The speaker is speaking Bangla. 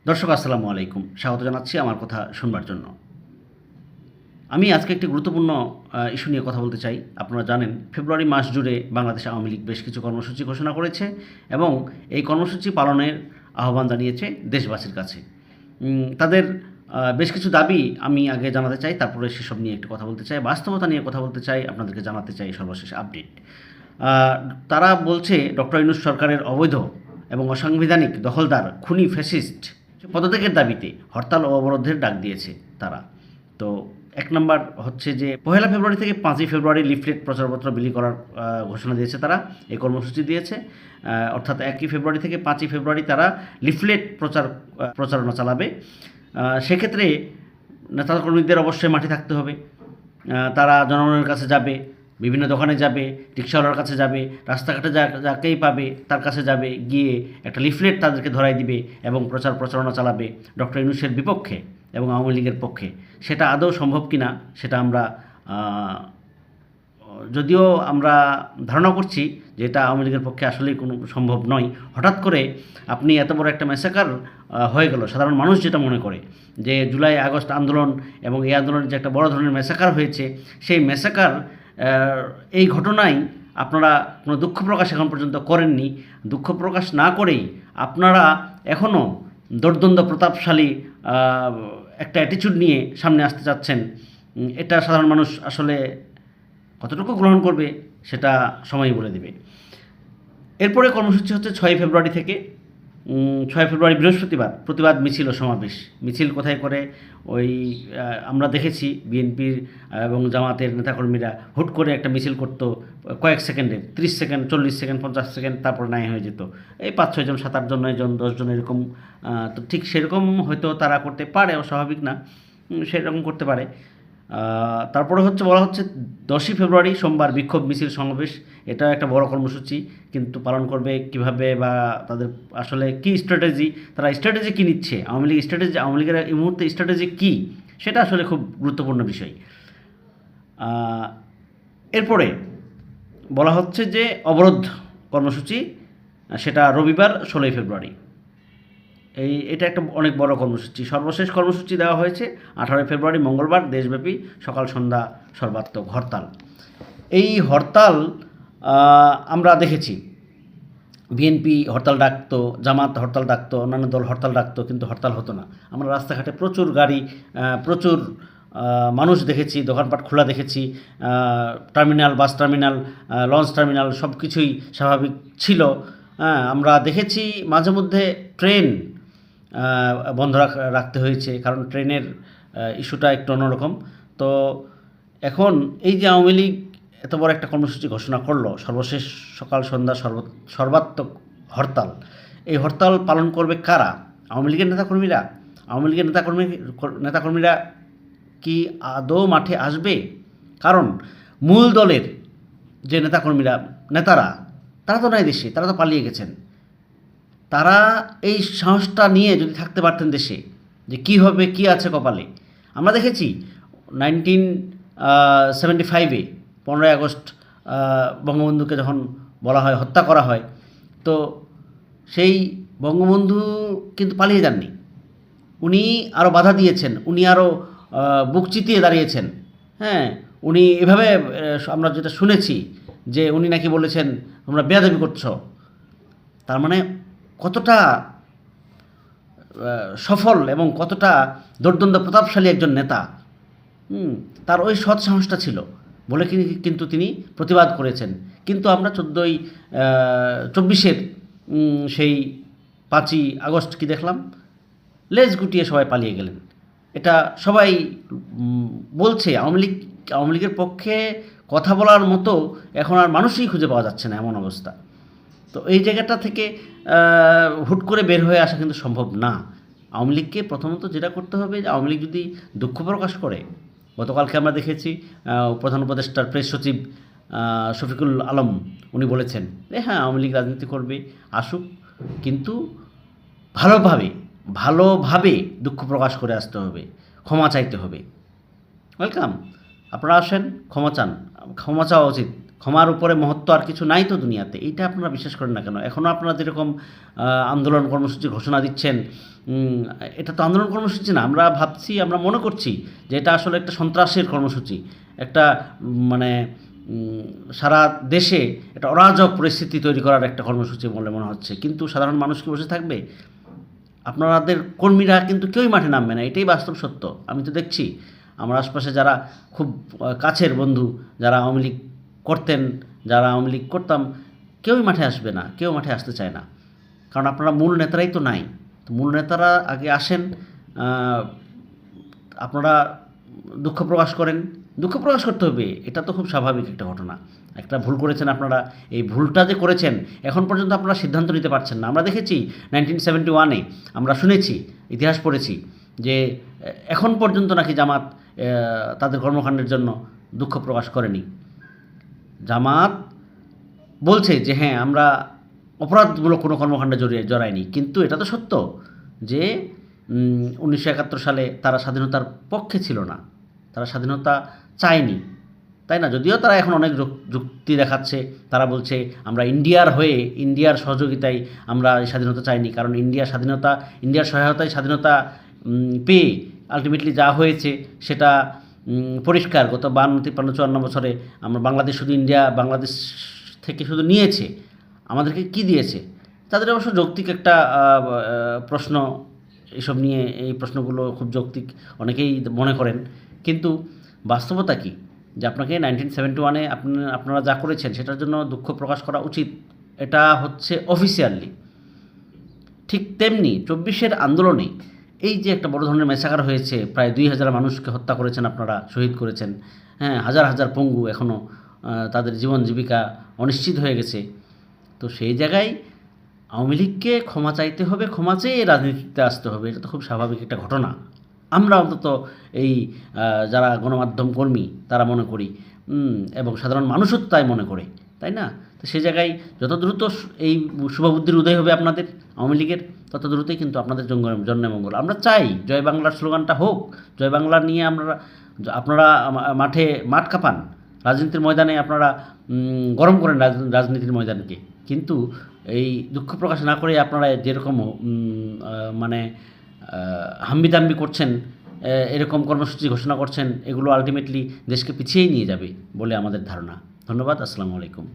দর্শক আসসালামু আলাইকুম, স্বাগত জানাচ্ছি আমার কথা শুনবার জন্য। আমি আজকে একটি গুরুত্বপূর্ণ ইস্যু নিয়ে কথা বলতে চাই। আপনারা জানেন ফেব্রুয়ারি মাস জুড়ে বাংলাদেশ আওয়ামী লীগ বেশ কিছু কর্মসূচি ঘোষণা করেছে এবং এই কর্মসূচি পালনের আহ্বান জানিয়েছে দেশবাসীর কাছে। তাদের বেশ কিছু দাবি আমি আগে জানাতে চাই, তারপরে সেসব নিয়ে একটু কথা বলতে চাই, বাস্তবতা নিয়ে কথা বলতে চাই, আপনাদেরকে জানাতে চাই সর্বশেষ আপডেট। তারা বলছে ডক্টর ইউনূস সরকারের অবৈধ এবং অসাংবিধানিক দখলদার খুনি ফ্যাসিস্ট পদত্যাগের দাবিতে হরতাল ও অবরোধের ডাক দিয়েছে তারা। তো এক নম্বর হচ্ছে যে 1 ফেব্রুয়ারি থেকে 5 ফেব্রুয়ারি লিফলেট প্রচারপত্র বিলি করার ঘোষণা দিয়েছে তারা, এই কর্মসূচি দিয়েছে। অর্থাৎ 1 ফেব্রুয়ারি থেকে 5 ফেব্রুয়ারি তারা লিফলেট প্রচারণা চালাবে। সেক্ষেত্রে নেতাকর্মীদের অবশ্যই মাঠে থাকতে হবে। তারা জনগণের কাছে যাবে, বিভিন্ন দোকানে যাবে, রিক্সাওয়ালার কাছে যাবে, রাস্তাঘাটে যাকেই পাবে তার কাছে যাবে, গিয়ে একটা লিফলেট তাদেরকে ধরাই দিবে এবং প্রচারণা চালাবে ডক্টর ইউনূসের বিপক্ষে এবং আওয়ামী লীগের পক্ষে। সেটা আদৌ সম্ভব কিনা সেটা আমরা যদিও আমরা ধারণা করছি যে এটা আওয়ামী লীগের পক্ষে আসলেই কোনো সম্ভব নয়। হঠাৎ করে আপনি এত বড় একটা ম্যাসাকার হয়ে গেল, সাধারণ মানুষ যেটা মনে করে যে জুলাই আগস্ট আন্দোলন এবং এই আন্দোলনের যে একটা বড় ধরনের ম্যাসাকার হয়েছে, সেই ম্যাসাকার এই ঘটনায় আপনারা কোনো দুঃখ প্রকাশ এখন পর্যন্ত করেননি। দুঃখ প্রকাশ না করেই আপনারা এখনও দোর্দণ্ড প্রতাপশালী একটা অ্যাটিচিউড নিয়ে সামনে আসতে চাচ্ছেন। এটা সাধারণ মানুষ আসলে কতটুকু গ্রহণ করবে সেটা সময়ই বলে দেবে। এরপরে কর্মসূচি হচ্ছে 6 ফেব্রুয়ারি থেকে 6 ফেব্রুয়ারি বৃহস্পতিবার প্রতিবাদ মিছিল ও সমাবেশ। মিছিল কোথায় করে ওই আমরা দেখেছি বিএনপির এবং জামাতের নেতাকর্মীরা হুট করে একটা মিছিল করতো কয়েক সেকেন্ডে, 30 সেকেন্ড, 40 সেকেন্ড, 50 সেকেন্ড, তারপর নাই হয়ে যেত। এই 5-6 জন, 7-8 জন, 9 জন, 10 জন এরকম। তো ঠিক সেরকম হয়তো তারা করতে পারে, অস্বাভাবিক না, সেরকম করতে পারে। তারপরে বলা হচ্ছে 10 ফেব্রুয়ারি সোমবার বিক্ষোভ মিছিল সমাবেশ। এটা একটা বড় কর্মসূচি, কিন্তু পালন করবে কিভাবে বা তাদের আসলে কী স্ট্র্যাটেজি, তারা স্ট্র্যাটেজি কী নিচ্ছে, আওয়ামী লীগের এই মুহূর্তে স্ট্র্যাটেজি কী, সেটা আসলে খুব গুরুত্বপূর্ণ বিষয়। এরপরে বলা হচ্ছে যে অবরোধ কর্মসূচি, সেটা রবিবার 16 ফেব্রুয়ারি। এটা একটা অনেক বড় কর্মসূচি। সর্বশেষ কর্মসূচি দেওয়া হয়েছে 18 ফেব্রুয়ারি মঙ্গলবার, দেশব্যাপী সকাল সন্ধ্যা সর্বাত্মক হরতাল। এই হরতাল আমরা দেখেছি বিএনপি হরতাল ডাকতো, জামাত হরতাল ডাকতো, অন্যান্য দল হরতাল ডাকতো, কিন্তু হরতাল হতো না। আমরা রাস্তাঘাটে প্রচুর গাড়ি, প্রচুর মানুষ দেখেছি, দোকানপাট খোলা দেখেছি, terminal, bus terminal, launch terminal সব কিছুই স্বাভাবিক ছিল। আমরা দেখেছি মাঝে মধ্যে ট্রেন বন্ধ রাখতে হয়েছে, কারণ ট্রেনের ইস্যুটা একটু অন্যরকম। তো এখন এই যে আওয়ামী লীগ এত বড় একটা কর্মসূচি ঘোষণা করলো, সর্বশেষ সকাল সন্ধ্যা সর্বাত্মক হরতাল, এই হরতাল পালন করবে কারা? আওয়ামী লীগের নেতাকর্মীরা? আওয়ামী লীগের নেতাকর্মীরা কি আদৌ মাঠে আসবে? কারণ মূল দলের যে নেতারা তারা তো নাই দেশে, তারা তো পালিয়ে গেছেন। তারা এই সাহসটা নিয়ে যদি থাকতে পারতেন দেশে, যে কী হবে, কী আছে কপালে। আমরা দেখেছি 1975-এ 15ই আগস্ট বঙ্গবন্ধুকে যখন বলা হয়, হত্যা করা হয়, তো সেই বঙ্গবন্ধু কিন্তু পালিয়ে যাননি। উনি আরও বাধা দিয়েছেন, উনি আরও বুক চিতিয়ে দাঁড়িয়েছেন। হ্যাঁ, উনি এভাবে আমরা যেটা শুনেছি যে উনি নাকি বলেছেন তোমরা বেয়াদবি করছো। তার মানে কতটা সফল এবং কতটা দোর্দণ্ড প্রতাপশালী একজন নেতা। তার ওই সৎ সাহসটা ছিল বলে কিন্তু তিনি প্রতিবাদ করেছেন। কিন্তু আমরা 24-এর সেই 5ই আগস্ট কি দেখলাম? লেজ গুটিয়ে সবাই পালিয়ে গেলেন। এটা সবাই বলছে। আওয়ামী লীগের পক্ষে কথা বলার মতো এখন আর মানুষই খুঁজে পাওয়া যাচ্ছে না, এমন অবস্থা। তো এই জায়গাটা থেকে হুট করে বের হয়ে আসা কিন্তু সম্ভব না। আওয়ামী লীগকে প্রথমত যেটা করতে হবে, যে আওয়ামী লীগ যদি দুঃখ প্রকাশ করে, গতকালকে আমরা দেখেছি প্রধান উপদেষ্টার প্রেস সচিব শফিকুল আলম উনি বলেছেন যে হ্যাঁ, আওয়ামী লীগ রাজনীতি করবে, আসুক, কিন্তু ভালোভাবে দুঃখ প্রকাশ করে আসতে হবে, ক্ষমা চাইতে হবে। ওয়েলকাম, আপনারা আসেন, ক্ষমা চান, ক্ষমা চাওয়া উচিত। ক্ষমার উপরে মহত্ব আর কিছু নাই তো দুনিয়াতে, এইটা আপনারা বিশ্বাস করেন না কেন? এখনও আপনারা যেরকম আন্দোলন কর্মসূচি ঘোষণা দিচ্ছেন, এটা তো আন্দোলন কর্মসূচি না, আমরা ভাবছি, আমরা মনে করছি যে এটা আসলে একটা সন্ত্রাসের কর্মসূচি, একটা মানে সারা দেশে একটা অরাজক পরিস্থিতি তৈরি করার একটা কর্মসূচি বলে মনে হচ্ছে। কিন্তু সাধারণ মানুষ কি বসে থাকবে? আপনাদের কর্মীরা কিন্তু কেউই মাঠে নামবে না, এটাই বাস্তব সত্য। আমি তো দেখছি আমার আশপাশে যারা খুব কাছের বন্ধু, যারা আওয়ামী লীগ করতেন, যারা আওয়ামী লীগ করতাম, কেউই মাঠে আসবে না, কেউ মাঠে আসতে চায় না। কারণ আপনারা মূল নেতারাই তো নাই। তো মূল নেতারা আগে আসেন, আপনারা দুঃখ প্রকাশ করেন, দুঃখ প্রকাশ করতে হবে, এটা তো খুব স্বাভাবিক একটা ঘটনা। একটা ভুল করেছেন আপনারা, এই ভুলটা যে করেছেন এখন পর্যন্ত আপনারা সিদ্ধান্ত নিতে পারছেন না। আমরা দেখেছি 1971-এ, আমরা শুনেছি, ইতিহাস পড়েছি যে এখন পর্যন্ত নাকি জামাত তাদের কর্মকাণ্ডের জন্য দুঃখ প্রকাশ করেনি। জামাত বলছে যে হ্যাঁ, আমরা অপরাধমূলক কোনো কর্মকাণ্ডে জড়ায়নি, কিন্তু এটা তো সত্য যে 1971 সালে তারা স্বাধীনতার পক্ষে ছিল না, তারা স্বাধীনতা চায়নি, তাই না? যদিও তারা এখন অনেক যুক্তি দেখাচ্ছে, তারা বলছে আমরা ইন্ডিয়ার হয়ে, ইন্ডিয়ার সহযোগিতায় আমরা এই স্বাধীনতা চাইনি, কারণ ইন্ডিয়ার সহায়তায় স্বাধীনতা পেয়ে আলটিমেটলি যা হয়েছে সেটা পরিষ্কার। গত 52, 53, 54 বছরে আমরা বাংলাদেশ থেকে শুধু নিয়েছে, আমাদেরকে কি দিয়েছে? তাদের অবশ্য যৌক্তিক একটা প্রশ্ন, এসব নিয়ে এই প্রশ্নগুলো খুব যৌক্তিক অনেকেই মনে করেন, কিন্তু বাস্তবতা কি যে আপনাকে 1971-এ আপনারা যা করেছেন সেটার জন্য দুঃখ প্রকাশ করা উচিত, এটা হচ্ছে অফিসিয়ালি। ঠিক তেমনি 24-এর আন্দোলনে এই যে একটা বড় ধরনের ম্যাসাকার হয়েছে, প্রায় 2000 মানুষকে হত্যা করেছেন আপনারা, শহীদ করেছেন, হ্যাঁ, হাজার হাজার পঙ্গু এখনও তাদের জীবন জীবিকা অনিশ্চিত হয়ে গেছে। তো সেই জায়গায় আওয়ামী লীগকে ক্ষমা চাইতে হবে, ক্ষমা চেয়ে রাজনীতিতে আসতে হবে, এটা তো খুব স্বাভাবিক একটা ঘটনা। আমরা অন্তত এই যারা গণমাধ্যম কর্মী তারা মনে করি, এবং সাধারণ মানুষও তাই মনে করে, তাই না? তো সেই জায়গায় যত দ্রুত এই শুভবুদ্ধির উদয় হবে আপনাদের আওয়ামী লীগের, তত দ্রুতই কিন্তু আপনাদের জন্যে মঙ্গল। আমরা চাই জয় বাংলার স্লোগানটা হোক, জয় বাংলা নিয়ে আপনারা মাঠ কাঁপান, রাজনীতির ময়দানে আপনারা গরম করেন রাজনীতির ময়দানকে, কিন্তু এই দুঃখ প্রকাশ না করে আপনারা যেরকম মানে হাম্বিদাম্বি করছেন, এরকম কর্মসূচি ঘোষণা করছেন, এগুলো আলটিমেটলি দেশকে পিছিয়েই নিয়ে যাবে বলে আমাদের ধারণা। ধন্যবাদ। আসসালামু আলাইকুম।